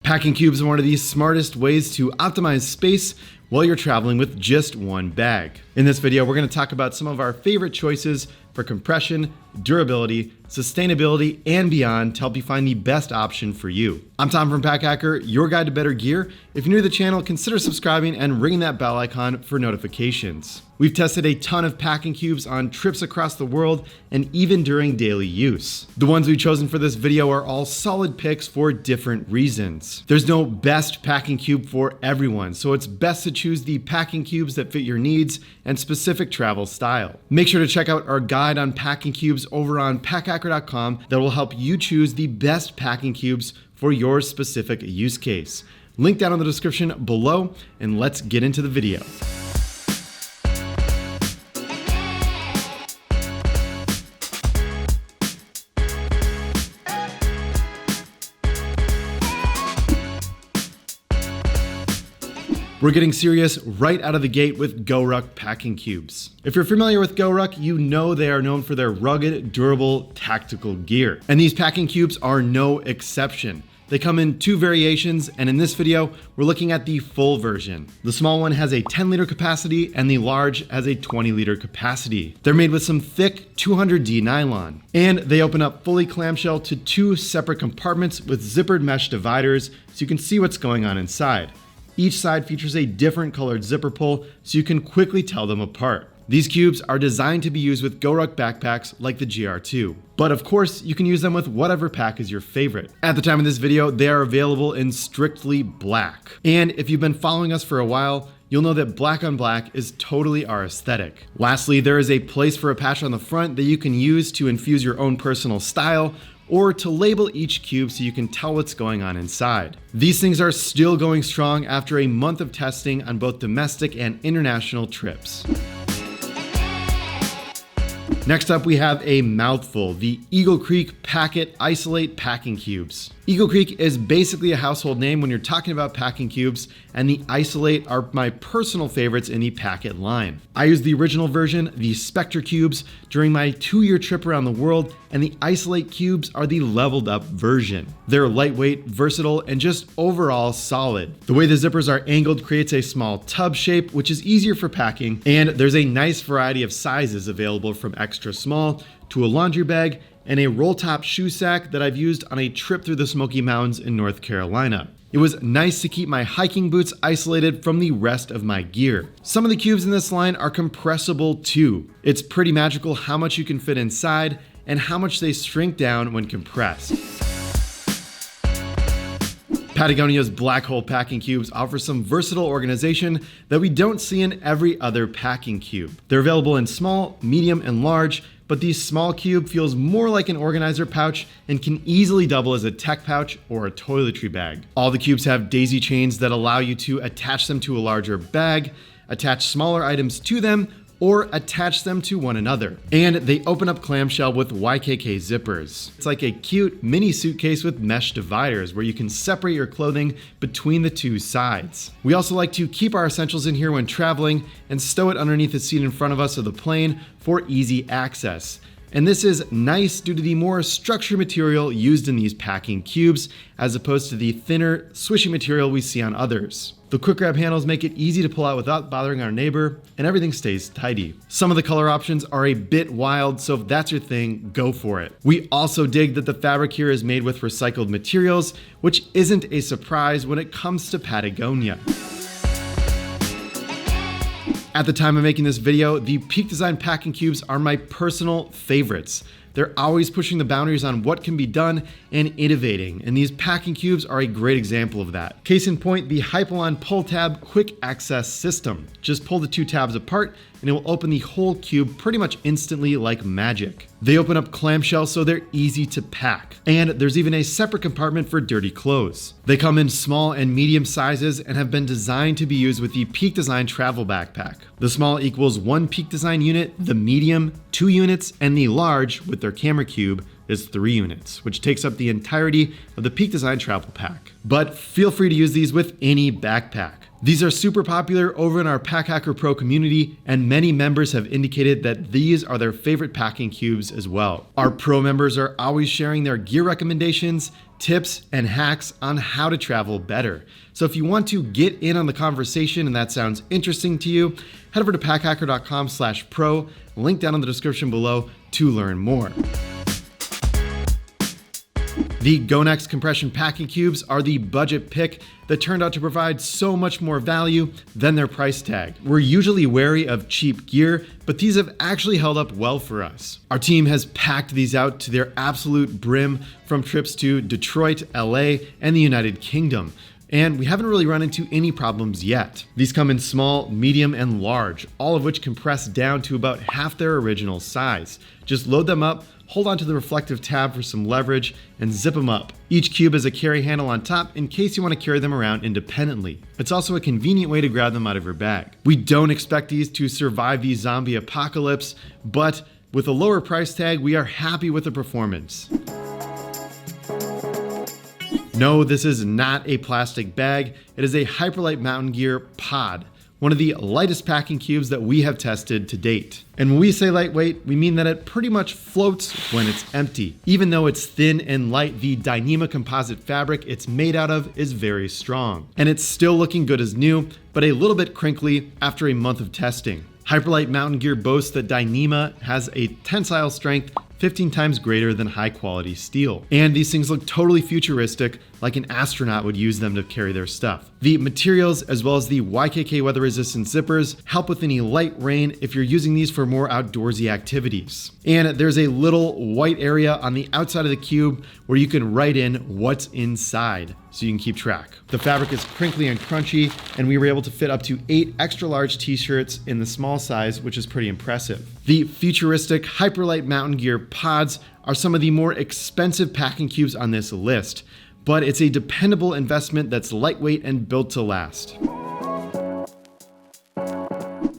Packing cubes are one of the smartest ways to optimize space while you're traveling with just one bag. In this video, we're going to talk about some of our favorite choices for compression, durability, sustainability, and beyond to help you find the best option for you. I'm Tom from Pack Hacker, your guide to better gear. If you're new to the channel, consider subscribing and ringing that bell icon for notifications. We've tested a ton of packing cubes on trips across the world and even during daily use. The ones we've chosen for this video are all solid picks for different reasons. There's no best packing cube for everyone, so it's best to choose the packing cubes that fit your needs and specific travel style. Make sure to check out our guide on packing cubes over on packhacker.com that will help you choose the best packing cubes for your specific use case. Link down in the description below, and let's get into the video. We're getting serious right out of the gate with GORUCK packing cubes. If you're familiar with GORUCK, you know they are known for their rugged, durable, tactical gear. And these packing cubes are no exception. They come in two variations, and in this video, we're looking at the full version. The small one has a 10-liter capacity, and the large has a 20-liter capacity. They're made with some thick 200D nylon, and they open up fully clamshell to two separate compartments with zippered mesh dividers so you can see what's going on inside. Each side features a different colored zipper pull so you can quickly tell them apart. These cubes are designed to be used with GORUCK backpacks like the GR2. But of course, you can use them with whatever pack is your favorite. At the time of this video, they are available in strictly black. And if you've been following us for a while, you'll know that black on black is totally our aesthetic. Lastly, there is a place for a patch on the front that you can use to infuse your own personal style or to label each cube so you can tell what's going on inside. These things are still going strong after a month of testing on both domestic and international trips. Next up, we have a mouthful, the Eagle Creek Packet Isolate Packing Cubes. Eagle Creek is basically a household name when you're talking about packing cubes, and the Isolate are my personal favorites in the Packet line. I used the original version, the Spectre cubes, during my 2-year trip around the world, and the Isolate cubes are the leveled up version. They're lightweight, versatile, and just overall solid. The way the zippers are angled creates a small tub shape, which is easier for packing, and there's a nice variety of sizes available from extra small to a laundry bag and a roll top shoe sack that I've used on a trip through the Smoky Mountains in North Carolina. It was nice to keep my hiking boots isolated from the rest of my gear. Some of the cubes in this line are compressible too. It's pretty magical how much you can fit inside and how much they shrink down when compressed. Patagonia's black hole packing cubes offer some versatile organization that we don't see in every other packing cube. They're available in small, medium, and large, but the small cube feels more like an organizer pouch and can easily double as a tech pouch or a toiletry bag. All the cubes have daisy chains that allow you to attach them to a larger bag, attach smaller items to them, or attach them to one another. And they open up clamshell with YKK zippers. It's like a cute mini suitcase with mesh dividers where you can separate your clothing between the two sides. We also like to keep our essentials in here when traveling and stow it underneath the seat in front of us of the plane for easy access. And this is nice due to the more structured material used in these packing cubes as opposed to the thinner, swishy material we see on others. The quick grab handles make it easy to pull out without bothering our neighbor, and everything stays tidy. Some of the color options are a bit wild, so if that's your thing, go for it. We also dig that the fabric here is made with recycled materials, which isn't a surprise when it comes to Patagonia. At the time of making this video, the Peak Design packing cubes are my personal favorites. They're always pushing the boundaries on what can be done and innovating, and these packing cubes are a great example of that. Case in point, the Hyperlite pull tab quick access system. Just pull the two tabs apart and it will open the whole cube pretty much instantly like magic. They open up clamshell so they're easy to pack. And there's even a separate compartment for dirty clothes. They come in small and medium sizes and have been designed to be used with the Peak Design travel backpack. The small equals 1 Peak Design unit, the medium 2 units, and the large with their camera cube is 3 units, which takes up the entirety of the Peak Design travel pack. But feel free to use these with any backpack. These are super popular over in our Pack Hacker Pro community, and many members have indicated that these are their favorite packing cubes as well. Our Pro members are always sharing their gear recommendations, tips and hacks on how to travel better. So if you want to get in on the conversation and that sounds interesting to you, head over to packhacker.com/pro, link down in the description below to learn more. The Gonex compression packing cubes are the budget pick that turned out to provide so much more value than their price tag. We're usually wary of cheap gear, but these have actually held up well for us. Our team has packed these out to their absolute brim from trips to Detroit, LA, and the United Kingdom, and we haven't really run into any problems yet. These come in small, medium, and large, all of which compress down to about half their original size. Just load them up, hold onto the reflective tab for some leverage, and zip them up. Each cube has a carry handle on top in case you want to carry them around independently. It's also a convenient way to grab them out of your bag. We don't expect these to survive the zombie apocalypse, but with a lower price tag, we are happy with the performance. No, this is not a plastic bag. It is a Hyperlite mountain gear pod, one of the lightest packing cubes that we have tested to date. And when we say lightweight, we mean that it pretty much floats when it's empty. Even though it's thin and light, the Dyneema composite fabric it's made out of is very strong. And it's still looking good as new, but a little bit crinkly after a month of testing. Hyperlite mountain gear boasts that Dyneema has a tensile strength 15 times greater than high quality steel. And these things look totally futuristic, like an astronaut would use them to carry their stuff. The materials, as well as the YKK weather resistant zippers, help with any light rain if you're using these for more outdoorsy activities. And there's a little white area on the outside of the cube where you can write in what's inside, so you can keep track. The fabric is crinkly and crunchy, and we were able to fit up to 8 extra large t-shirts in the small size, which is pretty impressive. The futuristic Hyperlite mountain gear pods are some of the more expensive packing cubes on this list, but it's a dependable investment that's lightweight and built to last.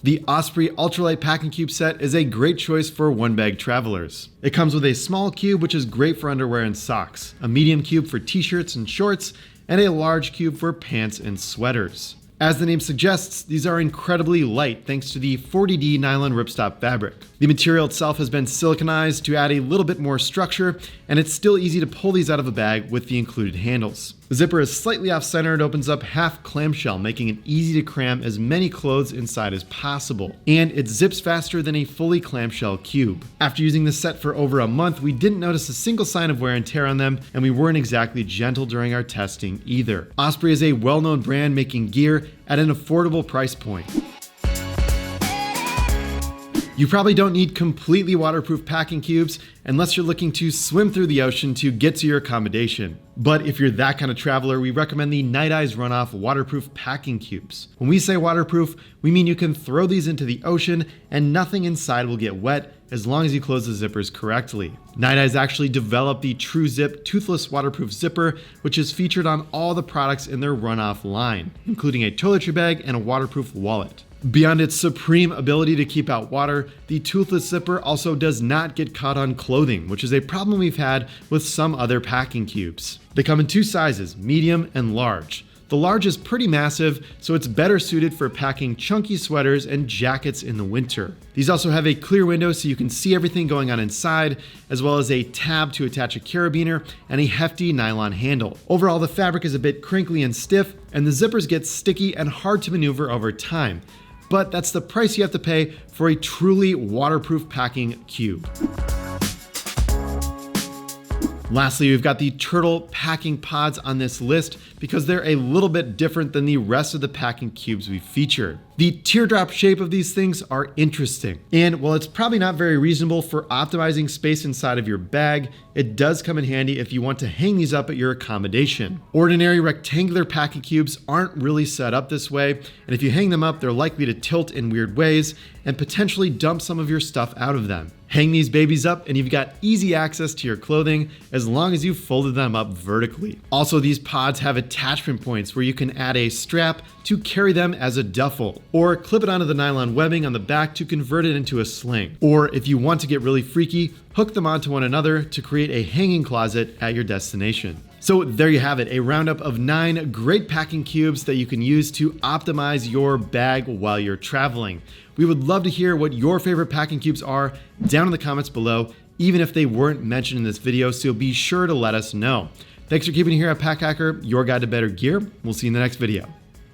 The Osprey Ultralight packing cube set is a great choice for one-bag travelers. It comes with a small cube, which is great for underwear and socks, a medium cube for t-shirts and shorts, and a large cube for pants and sweaters. As the name suggests, these are incredibly light thanks to the 40D nylon ripstop fabric. The material itself has been siliconized to add a little bit more structure, and it's still easy to pull these out of a bag with the included handles. The zipper is slightly off-center and opens up half clamshell, making it easy to cram as many clothes inside as possible. And it zips faster than a fully clamshell cube. After using this set for over a month, we didn't notice a single sign of wear and tear on them, and we weren't exactly gentle during our testing either. Osprey is a well-known brand making gear at an affordable price point. You probably don't need completely waterproof packing cubes unless you're looking to swim through the ocean to get to your accommodation. But if you're that kind of traveler, we recommend the Nite's RunOff waterproof packing cubes. When we say waterproof, we mean you can throw these into the ocean and nothing inside will get wet as long as you close the zippers correctly. Nite's actually developed the TrueZip toothless waterproof zipper, which is featured on all the products in their RunOff line, including a toiletry bag and a waterproof wallet. Beyond its supreme ability to keep out water, the toothless zipper also does not get caught on clothing, which is a problem we've had with some other packing cubes. They come in 2 sizes, medium and large. The large is pretty massive, so it's better suited for packing chunky sweaters and jackets in the winter. These also have a clear window so you can see everything going on inside, as well as a tab to attach a carabiner and a hefty nylon handle. Overall, the fabric is a bit crinkly and stiff, and the zippers get sticky and hard to maneuver over time. But that's the price you have to pay for a truly waterproof packing cube. Lastly, we've got the Trtl packing pods on this list because they're a little bit different than the rest of the packing cubes we featured. The teardrop shape of these things are interesting. And while it's probably not very reasonable for optimizing space inside of your bag, it does come in handy if you want to hang these up at your accommodation. Ordinary rectangular packing cubes aren't really set up this way, and if you hang them up, they're likely to tilt in weird ways and potentially dump some of your stuff out of them. Hang these babies up and you've got easy access to your clothing as long as you've folded them up vertically. Also, these pods have attachment points where you can add a strap to carry them as a duffel, or clip it onto the nylon webbing on the back to convert it into a sling. Or if you want to get really freaky, hook them onto one another to create a hanging closet at your destination. So there you have it, a roundup of 9 great packing cubes that you can use to optimize your bag while you're traveling. We would love to hear what your favorite packing cubes are down in the comments below, even if they weren't mentioned in this video, so be sure to let us know. Thanks for keeping it here at Pack Hacker, your guide to better gear. We'll see you in the next video.